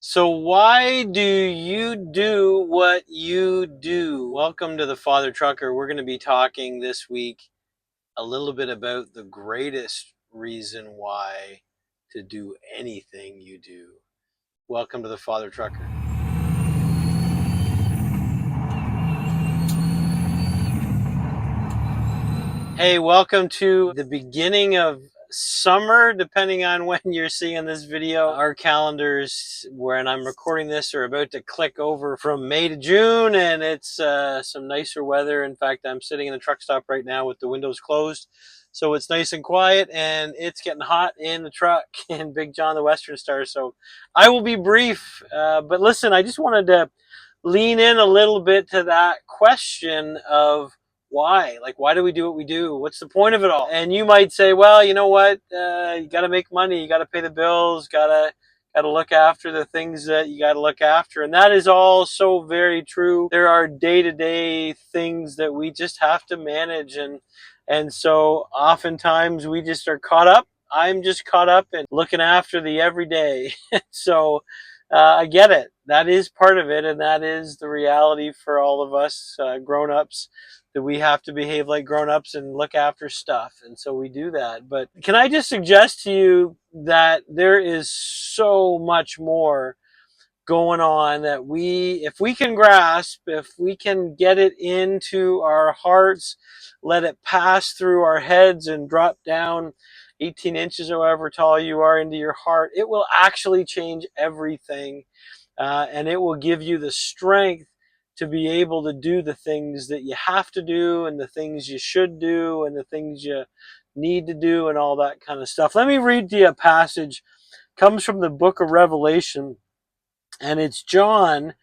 So why do you do what you do? Welcome to the Father Trucker. We're going to be talking this week a little bit about the greatest reason why to do anything you do. Welcome to the Father Trucker. Hey, welcome to the beginning of summer, depending on when you're seeing this video. Our calendars, when I'm recording this, are about to click over from May to June, and it's some nicer weather. In fact, I'm sitting in a truck stop right now with the windows closed, so it's nice and quiet, and it's getting hot in the truck in Big John the Western Star. So I will be brief, but listen, I just wanted to lean in a little bit to that question of why? Like, why do we do what we do? What's the point of it all? And you might say, well, you know what? You got to make money. You got to pay the bills. Got to look after the things that you got to look after. And that is all so very true. There are day-to-day things that we just have to manage. And so oftentimes we just are caught up. I'm just caught up in looking after the everyday. So I get it. That is part of it. And that is the reality for all of us grown-ups, that we have to behave like grown-ups and look after stuff. And so we do that. But can I just suggest to you that there is so much more going on that if we can grasp, if we can get it into our hearts, let it pass through our heads and drop down 18 inches or however tall you are into your heart, it will actually change everything. And it will give you the strength to be able to do the things that you have to do and the things you should do and the things you need to do and all that kind of stuff. Let me read you a passage. It comes from the book of Revelation, and it's John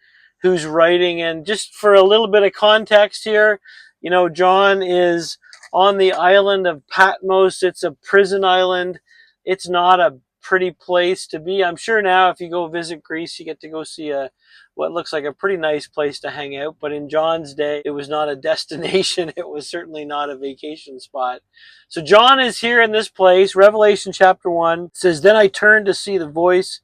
who's writing. And just for a little bit of context here, you know, John is on the island of Patmos. It's a prison island. It's not a pretty place to be. I'm sure now if you go visit Greece, you get to go see what looks like a pretty nice place to hang out. But in John's day, it was not a destination. It was certainly not a vacation spot. So John is here in this place. Revelation chapter 1 says, "Then I turned to see the voice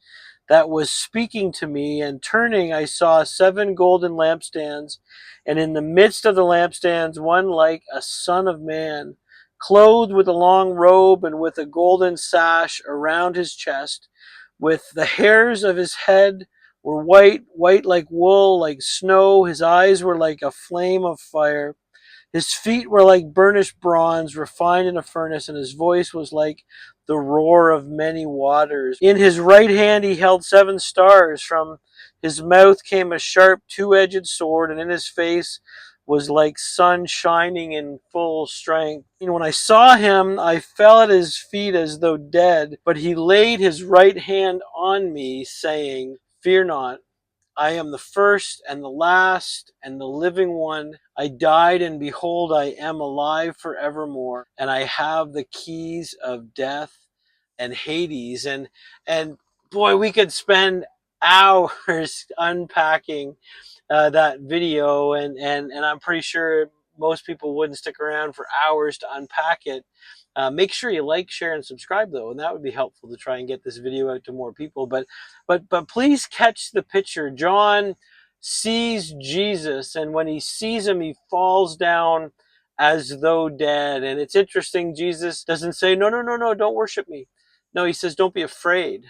that was speaking to me, and turning I saw 7 golden lampstands, and in the midst of the lampstands one like a son of man, clothed with a long robe and with a golden sash around his chest. With the hairs of his head were white like wool, like snow. His eyes were like a flame of fire. His feet were like burnished bronze refined in a furnace, and his voice was like the roar of many waters. In his right hand he held 7 stars. From his mouth came a sharp 2-edged sword, and in his face was like sun shining in full strength. And when I saw him, I fell at his feet as though dead, but he laid his right hand on me, saying, 'Fear not. I am the first and the last and the living one. I died, and behold, I am alive forevermore, and I have the keys of death and Hades.'" And boy, we could spend hours unpacking that video, and I'm pretty sure most people wouldn't stick around for hours to unpack it. Make sure you like, share, and subscribe, though, and that would be helpful to try and get this video out to more people. But please catch the picture. John sees Jesus, and when he sees him, he falls down as though dead. And it's interesting. Jesus doesn't say, "No, no, no, no, don't worship me." No, he says, "Don't be afraid."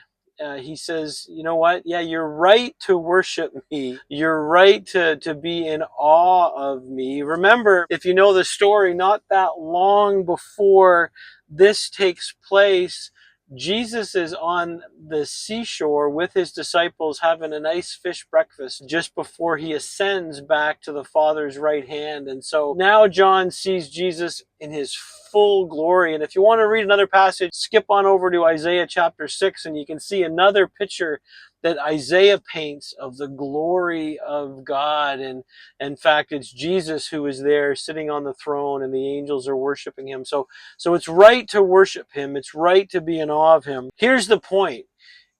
He says, "You know what? Yeah, you're right to worship me. You're right to be in awe of me." Remember, if you know the story, not that long before this takes place, Jesus is on the seashore with his disciples having a nice fish breakfast just before he ascends back to the Father's right hand. And so now John sees Jesus in his full glory. And if you want to read another passage, skip on over to Isaiah chapter 6, and you can see another picture that Isaiah paints of the glory of God. And in fact, it's Jesus who is there sitting on the throne, and the angels are worshiping him. So it's right to worship him. It's right to be in awe of him. Here's the point.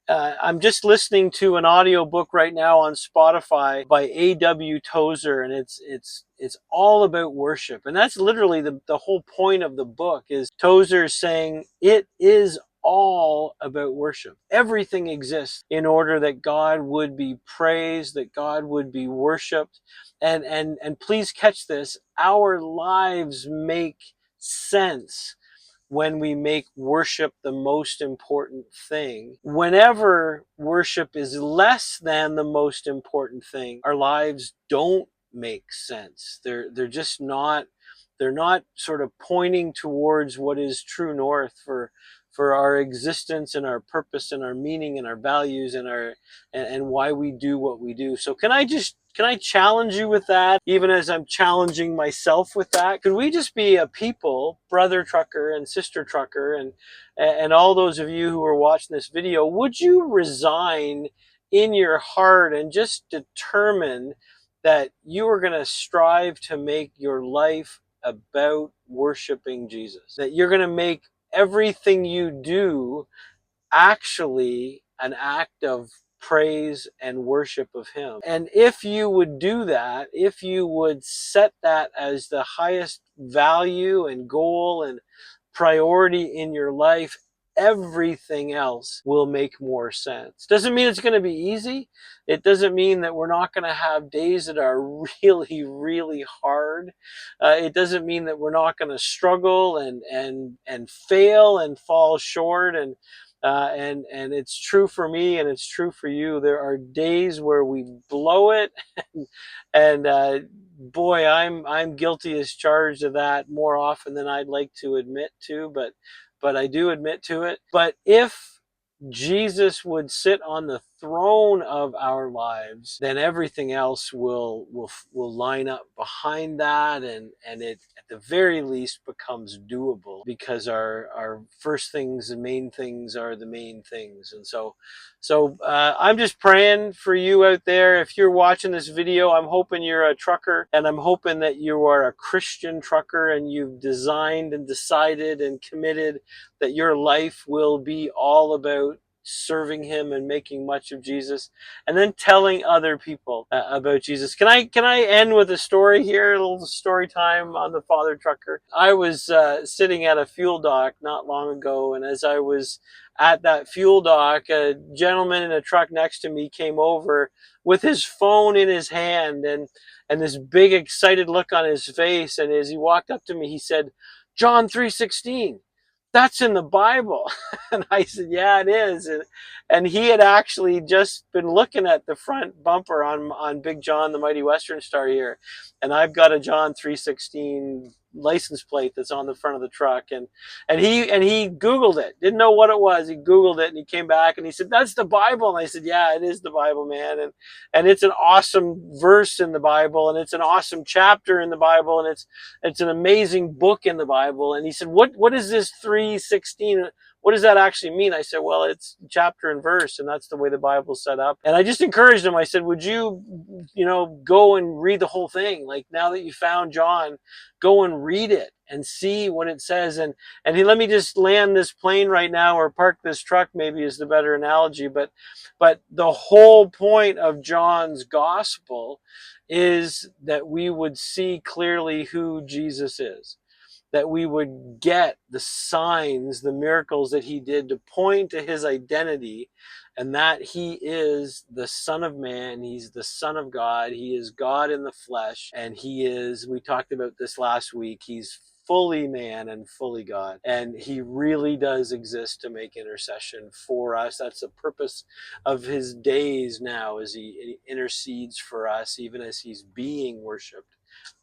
I'm just listening to an audio book right now on Spotify by A.W. Tozer, and it's all about worship. And that's literally the whole point of the book. Is Tozer saying it is all about worship. Everything exists in order that God would be praised, that God would be worshiped. And please catch this, our lives make sense when we make worship the most important thing. Whenever worship is less than the most important thing, our lives don't make sense. They're just not, they're not sort of pointing towards what is true north for our existence and our purpose and our meaning and our values and our and why we do what we do. So can I challenge you with that, even as I'm challenging myself with that? Could we just be a people, brother trucker and sister trucker, and all those of you who are watching this video, would you resign in your heart and just determine that you are going to strive to make your life about worshiping Jesus? That you're going to make everything you do actually an act of praise and worship of Him. And if you would do that, if you would set that as the highest value and goal and priority in your life, everything else will make more sense. Doesn't mean it's going to be easy. It doesn't mean that we're not going to have days that are really, really hard. It doesn't mean that we're not going to struggle and fail and fall short and it's true for me and it's true for you. There are days where we blow it, and boy, I'm guilty as charged of that more often than I'd like to admit to, but I do admit to it. But if Jesus would sit on the throne of our lives, then everything else will line up behind that, and it at the very least becomes doable, because our first things and main things are the main things. And so I'm just praying for you out there. If you're watching this video, I'm hoping you're a trucker, and I'm hoping that you are a Christian trucker, and you've designed and decided and committed that your life will be all about serving Him and making much of Jesus, and then telling other people about Jesus. Can I end with a story here? A little story time on the Father Trucker. I was sitting at a fuel dock not long ago, and as I was at that fuel dock, a gentleman in a truck next to me came over with his phone in his hand and this big excited look on his face. And as he walked up to me, he said, "John 3:16. That's in the Bible." And I said, "Yeah, it is." And he had actually just been looking at the front bumper on Big John, the Mighty Western Star here. And I've got a John 3:16 license plate that's on the front of the truck. And he Googled it. Didn't know what it was. He Googled it and he came back and he said, "That's the Bible." And I said, "Yeah, it is the Bible, man." And it's an awesome verse in the Bible, and it's an awesome chapter in the Bible, and it's an amazing book in the Bible. And he said, what is this 3:16? What does that actually mean?" I said, "Well, it's chapter and verse, and that's the way the Bible's set up." And I just encouraged him. I said, "Would you, go and read the whole thing? Like, now that you found John, go and read it and see what it says." And he let me just land this plane right now, or park this truck, maybe is the better analogy. But the whole point of John's gospel is that we would see clearly who Jesus is, that we would get the signs, the miracles that he did to point to his identity, and that he is the Son of Man, he's the Son of God, he is God in the flesh, and he is, we talked about this last week, he's fully man and fully God. And he really does exist to make intercession for us. That's the purpose of his days now, as he intercedes for us, even as he's being worshiped.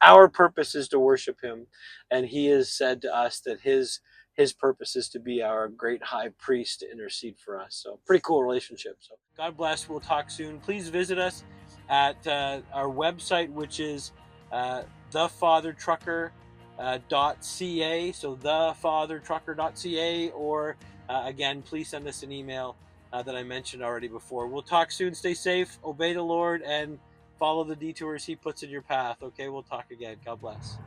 Our purpose is to worship him, and he has said to us that his purpose is to be our great high priest to intercede for us. So pretty cool relationship. So God bless. We'll talk soon. Please visit us at our website, which is thefathertrucker.ca. So thefathertrucker.ca, or again, please send us an email that I mentioned already before. We'll talk soon. Stay safe, obey the Lord, and follow the detours he puts in your path. Okay, we'll talk again. God bless.